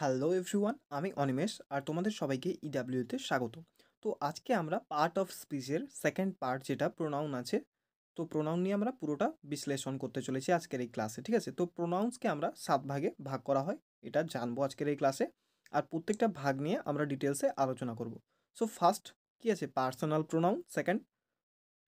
Hello everyone, আমি অনিমেষ আর তোমাদের সবাইকে ইডাব্লিউতে স্বাগত। তো আজকে আমরা পার্ট অফ স্পিচের সেকেন্ড পার্ট যেটা প্রোনাউন আছে, তো প্রোনাউন নিয়ে আমরা পুরোটা বিশ্লেষণ করতে চলেছি আজকের এই ক্লাসে। ঠিক আছে, তো প্রোনাউন্সকে আমরা 7 ভাগে ভাগ করা হয়, এটা জানবো আজকের এই ক্লাসে। আর প্রত্যেকটা ভাগ নিয়ে আমরা ডিটেলসে আলোচনা করব। সো ফার্স্ট কি আছে? Personal pronoun, second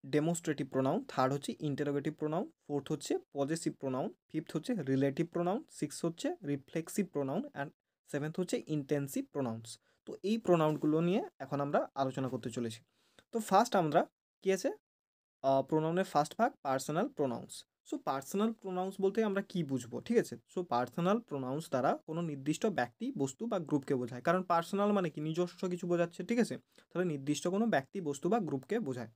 demonstrative pronoun, third হচ্ছে ইন্টারোগেটিভ প্রোনাউন, ফোর্থ হচ্ছে পজেসিভ প্রোনাউন, ফিফথ হচ্ছে রিলেটিভ প্রোনাউন, সিক্স হচ্ছে রিফ্লেক্সিভ প্রোনাউন অ্যান্ড সেভেন্থ হচ্ছে ইন্টেন্সিভ প্রোনাউন্স। তো এই প্রোনাউনগুলো নিয়ে এখন আমরা আলোচনা করতে চলেছি। তো ফার্স্ট আমরা কি আছে, প্রোনাউনের ফার্স্ট ভাগ personal pronouns. So personal pronouns বলতে আমরা কি বুঝবো? ঠিক আছে, সো পার্সোনাল প্রোনাউন্স দ্বারা কোনো নির্দিষ্ট ব্যক্তি, বস্তু বা গ্রুপকে বোঝায়। কারণ পার্সোনাল মানে কি? নিজস্ব কিছু বোঝাচ্ছে। ঠিক আছে, তাহলে নির্দিষ্ট কোনো ব্যক্তি, বস্তু বা গ্রুপকে বোঝায়।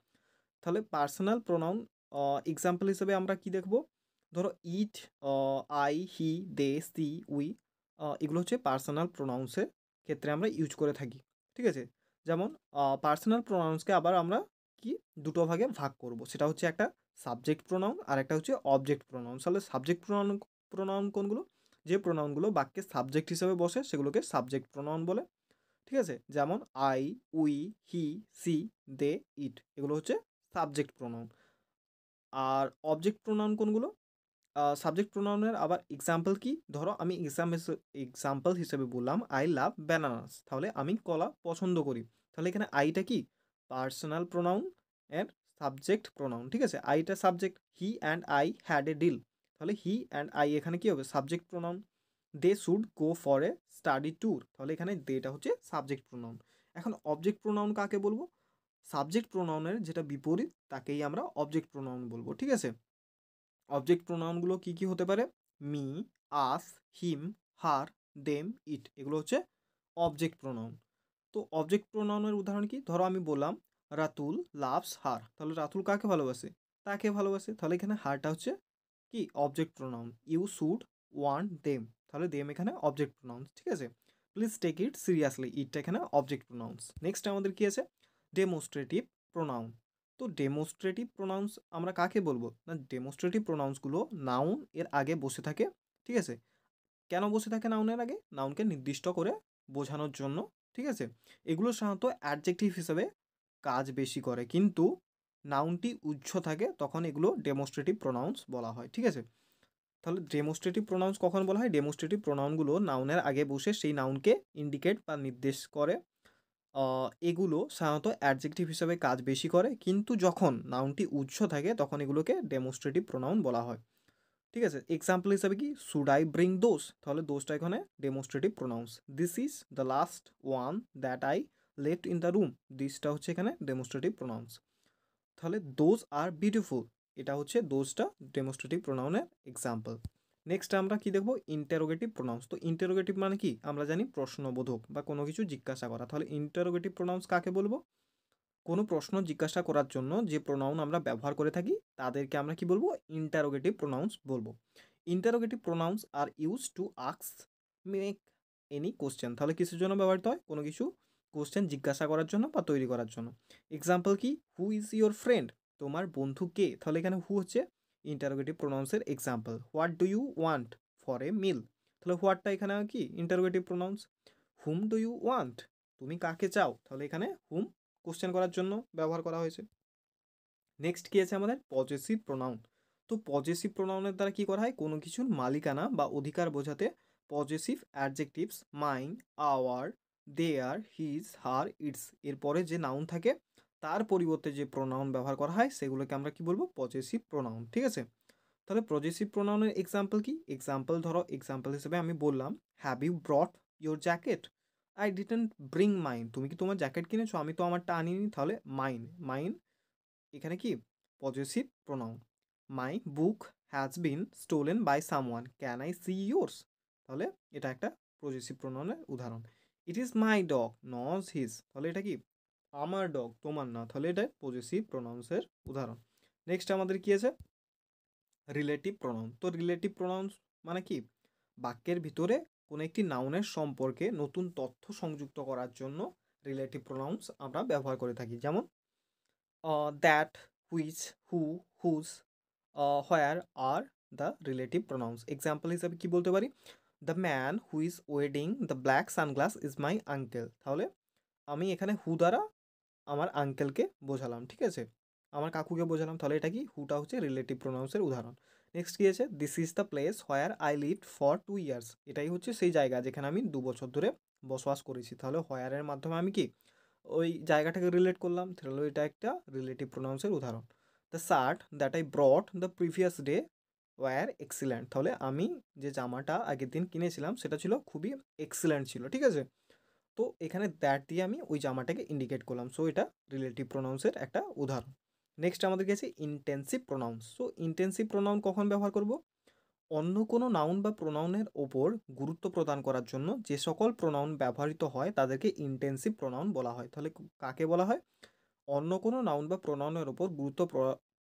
তাহলে পার্সোনাল প্রোনাউন এক্সাম্পল হিসেবে আমরা কি দেখব? ধরো it, I, he, they, she, we, এগুলো হচ্ছে পার্সোনাল প্রোনাউন্সের ক্ষেত্রে আমরা ইউজ করে থাকি। ঠিক আছে, যেমন পার্সোনাল প্রোনাউন্সকে আবার আমরা কি দুটো ভাগে ভাগ করব, সেটা হচ্ছে একটা সাবজেক্ট প্রোনাউন আর একটা হচ্ছে অবজেক্ট প্রোনাউন। তাহলে সাবজেক্ট প্রোনাউন প্রোনাউন কোনগুলো? যে প্রোনাউনগুলো বাক্যে সাবজেক্ট হিসেবে বসে সেগুলোকে সাবজেক্ট প্রোনাউন বলে। ঠিক আছে, যেমন আই, উই, হি, সি, দে, ইট, এগুলো হচ্ছে সাবজেক্ট প্রোনাউন। আর অবজেক্ট প্রোনাউন কোনগুলো? সাবজেক্ট প্রোনাউনের আবার এক্সাম্পল কি? ধরো আমি এক্সাম্পল হিসেবে বললাম আই লাভ ব্যানানাস, তাহলে আমি কলা পছন্দ করি। তাহলে এখানে আইটা কি? পার্সোনাল প্রোনাউন এর সাবজেক্ট প্রোনাউন। ঠিক আছে, আইটা subject. He and I had a deal, তাহলে হি অ্যান্ড আই এখানে কি হবে? Subject pronoun. They should go for a study tour, তাহলে এখানে দেটা হচ্ছে সাবজেক্ট প্রোনাউন। এখন অবজেক্ট প্রোনাউন কাকে বলবো? সাবজেক্ট প্রোনাউনের যেটা বিপরীত তাকেই আমরা অবজেক্ট প্রোনাউন বলবো। ঠিক আছে, অবজেক্ট প্রোনাউনগুলো কি কি হতে পারে? মি, আস, হিম, হার, দেম, ইট, এগুলো হচ্ছে অবজেক্ট প্রোনাউন। তো অবজেক্ট প্রোনাউনের উদাহরণ কি? ধরো আমি বললাম রাতুল লাভস হার, তাহলে রাতুল কাকে ভালোবাসে? তাকে ভালোবাসে, তাহলে এখানে হারটা হচ্ছে কি? Object pronoun. You should want them, তাহলে দেম এখানে অবজেক্ট প্রোনাউন্স। ঠিক আছে, প্লিজ টেক ইট সিরিয়াসলি, ইটটা এখানে অবজেক্ট প্রোনাউন্স। নেক্সট আমাদের কি আছে? Demonstrative pronoun. তো ডেমোস্ট্রেটিভ প্রোনাউন্স আমরা কাকে বলবো? না, ডেমোস্ট্রেটিভ প্রোনাউন্সগুলো নাউন এর আগে বসে থাকে। ঠিক আছে, কেন বসে থাকে নাউনের আগে? নাউনকে নির্দিষ্ট করে বোঝানোর জন্য। ঠিক আছে, এগুলো সাধারণত অ্যাডজেক্টিভ হিসেবে কাজ বেশি করে, কিন্তু নাউনটি উহ্য থাকে তখন এগুলো ডেমোস্ট্রেটিভ প্রোনাউন্স বলা হয়। ঠিক আছে, তাহলে ডেমোস্ট্রেটিভ প্রোনাউন্স কখন বলা হয়? ডেমোস্ট্রেটিভ প্রোনাউনগুলো নাউনের আগে বসে সেই নাউনকে ইন্ডিকেট বা নির্দেশ করে। এগুলো সাধারণত অ্যাডজেক্টিভ হিসেবে কাজ বেশি করে, কিন্তু যখন নাউনটি উৎস থাকে তখন এগুলোকে ডেমোস্ট্রেটিভ প্রোনাউন বলা হয়। ঠিক আছে, এক্সাম্পল হিসাবে কি? শুড আই ব্রিং দোজ, তাহলে দোজটা এখানে demonstrative pronouns. This is the last one that I left in the room, দিসটা হচ্ছে এখানে ডেমোস্ট্রেটিভ প্রোনাউন্স। তাহলে দোজ আর বিউটিফুল, এটা হচ্ছে দোজটা ডেমোস্ট্রেটিভ প্রোনাউনের এক্সাম্পল। নেক্সট আমরা কি দেখবো? Interrogative pronouns. তো ইন্টারোগেটিভ মানে কি? আমরা জানি প্রশ্নবোধক বা কোনো কিছু জিজ্ঞাসা করা। তাহলে ইন্টারোগেটিভ প্রোনাউন্স কাকে বলবো? কোনো প্রশ্ন জিজ্ঞাসা করার জন্য যে প্রোনাউন আমরা ব্যবহার করে থাকি তাদেরকে আমরা কি বলবো? ইন্টারোগেটিভ প্রোনাউন্স বলবো। Interrogative pronouns are use to ask make any question, তাহলে কিসের জন্য ব্যবহৃত হয়? কোনো কিছু কোশ্চেন জিজ্ঞাসা করার জন্য বা তৈরি করার জন্য। এক্সাম্পল কি? হু ইজ ইউর ফ্রেন্ড, তোমার বন্ধু কে? তাহলে এখানে হু হচ্ছে ইন্টারোগেটিভ প্রোনাউন্সের example. What do you want for a meal, তাহলে হোয়াটটা এখানে কি? Interrogative pronouns. Whom do you want, তুমি কাকে চাও? তাহলে এখানে হুম কোশ্চেন করার জন্য ব্যবহার করা হয়েছে। নেক্সট কি আছে আমাদের? Possessive pronoun. তো পজেসিভ প্রোনাউনের দ্বারা কি করা হয়? কোনো কিছুর মালিকানা বা অধিকার বোঝাতে possessive adjectives mine, our, their, his, her, its এরপরে যে নাউন থাকে তার পরিবর্তে যে প্রোনাউন ব্যবহার করা হয় সেগুলোকে আমরা কি বলবো? Possessive pronoun. ঠিক আছে, তাহলে পজেসিভ প্রোনাউনের এক্সাম্পল কি? এক্সাম্পল ধরো, এক্সাম্পল হিসেবে আমি বললাম have you brought your jacket, I didn't bring mine, তুমি কি তোমার জ্যাকেট কিনেছো? আমি তো আমারটা আনিনি, তাহলে মাইন। মাইন এখানে কি? Possessive pronoun. My book has been stolen by someone, can I see yours, তাহলে এটা একটা পজেসিভ প্রোনাউনের উদাহরণ। It is my dog not his, তাহলে এটা কি? আমার ডগ, তোমার না, তাহলে এটা পজেসিভ প্রোনাউন্সের উদাহরণ। নেক্সট আমাদের কি আছে? Relative pronoun. তো রিলেটিভ প্রোনাউন্স মানে কি? বাক্যের ভিতরে কোনো একটি নাউনের সম্পর্কে নতুন তথ্য সংযুক্ত করার জন্য রিলেটিভ প্রোনাউন্স আমরা ব্যবহার করে থাকি। যেমন that, which, who, whose, where are the relative pronouns. Example হিসাবে কি বলতে পারি? দ্য ম্যান হু ইজ ওয়েডিং the black sunglass is my uncle. তাহলে আমি এখানে হু দ্বারা আমার আঙ্কেলকে বোঝালাম, ঠিক আছে, আমার কাকুকে বোঝালাম। তাহলে এটা কি, হুটা হচ্ছে রিলেটিভ প্রোনাউন্সের উদাহরণ। নেক্সট কি আছে, this is the place where I lived for 2 years. এটাই হচ্ছে সেই জায়গা যেখানে আমি 2 বছর ধরে বসবাস করেছি। তাহলে হোয়ারের মাধ্যমে আমি কি ওই জায়গাটাকে রিলেট করলাম, তাহলে এটা একটা রিলেটিভ প্রোনাউন্সের উদাহরণ। The shirt that I brought the previous day were excellent. তাহলে আমি যে জামাটা আগের দিন কিনেছিলাম সেটা ছিল খুবই এক্সিলেন্ট ছিল, ঠিক আছে। তো এখানে দ্যাট দিয়ে আমি ওই জামাটাকে ইন্ডিকেট করলাম। সো এটা রিলেটিভ প্রোনাউন্সের একটা উদাহরণ। নেক্সট আমাদের কাছে intensive pronouns. So intensive pronoun কখন ব্যবহার করব? অন্য কোনো নাউন বা প্রোনাউনের ওপর গুরুত্ব প্রদান করার জন্য যে সকল প্রোনাউন ব্যবহৃত হয় তাদেরকে ইন্টেন্সিভ প্রোনাউন বলা হয়। তাহলে কাকে বলা হয়? অন্য কোনো নাউন বা প্রোনাউনের ওপর গুরুত্ব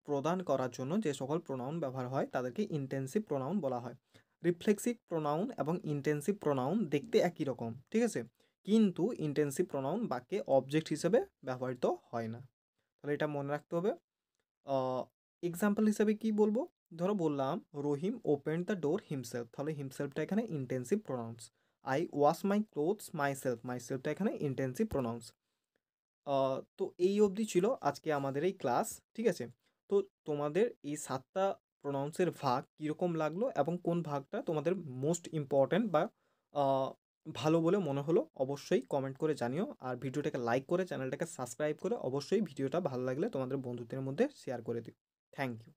প্রদান করার জন্য যে সকল প্রোনাউন ব্যবহার হয় তাদেরকে ইন্টেন্সিভ প্রোনাউন বলা হয়। রিফ্লেক্সিভ প্রোনাউন এবং ইন্টেন্সিভ প্রোনাউন দেখতে একই রকম, ঠিক আছে, কিন্তু ইন্টেন্সিভ প্রোনাউন বাক্যে অবজেক্ট হিসেবে ব্যবহৃত হয় না। তাহলে এটা মনে রাখতে হবে। এক্সাম্পল হিসেবে কি বলবো? ধরো বললাম Rahim open the door himself. তাহলে হিমসেলফটা এখানে intensive pronouns. I wash my clothes myself. মাইসেলফটা এখানে ইন্টেন্সিভ প্রোনাউন্স। তো এই অবধি ছিল আজকে আমাদের এই ক্লাস, ঠিক আছে। তো তোমাদের এই 7টা প্রোনাউন্সের ভাগ কীরকম লাগলো এবং কোন ভাগটা তোমাদের মোস্ট ইম্পর্ট্যান্ট বা ভালো বলে মনে হলো অবশ্যই কমেন্ট করে জানিও। আর ভিডিওটাকে লাইক করে চ্যানেলটাকে সাবস্ক্রাইব করে অবশ্যই ভিডিওটা ভালো লাগলে তোমাদের বন্ধুদের মধ্যে শেয়ার করে দিও। Thank you.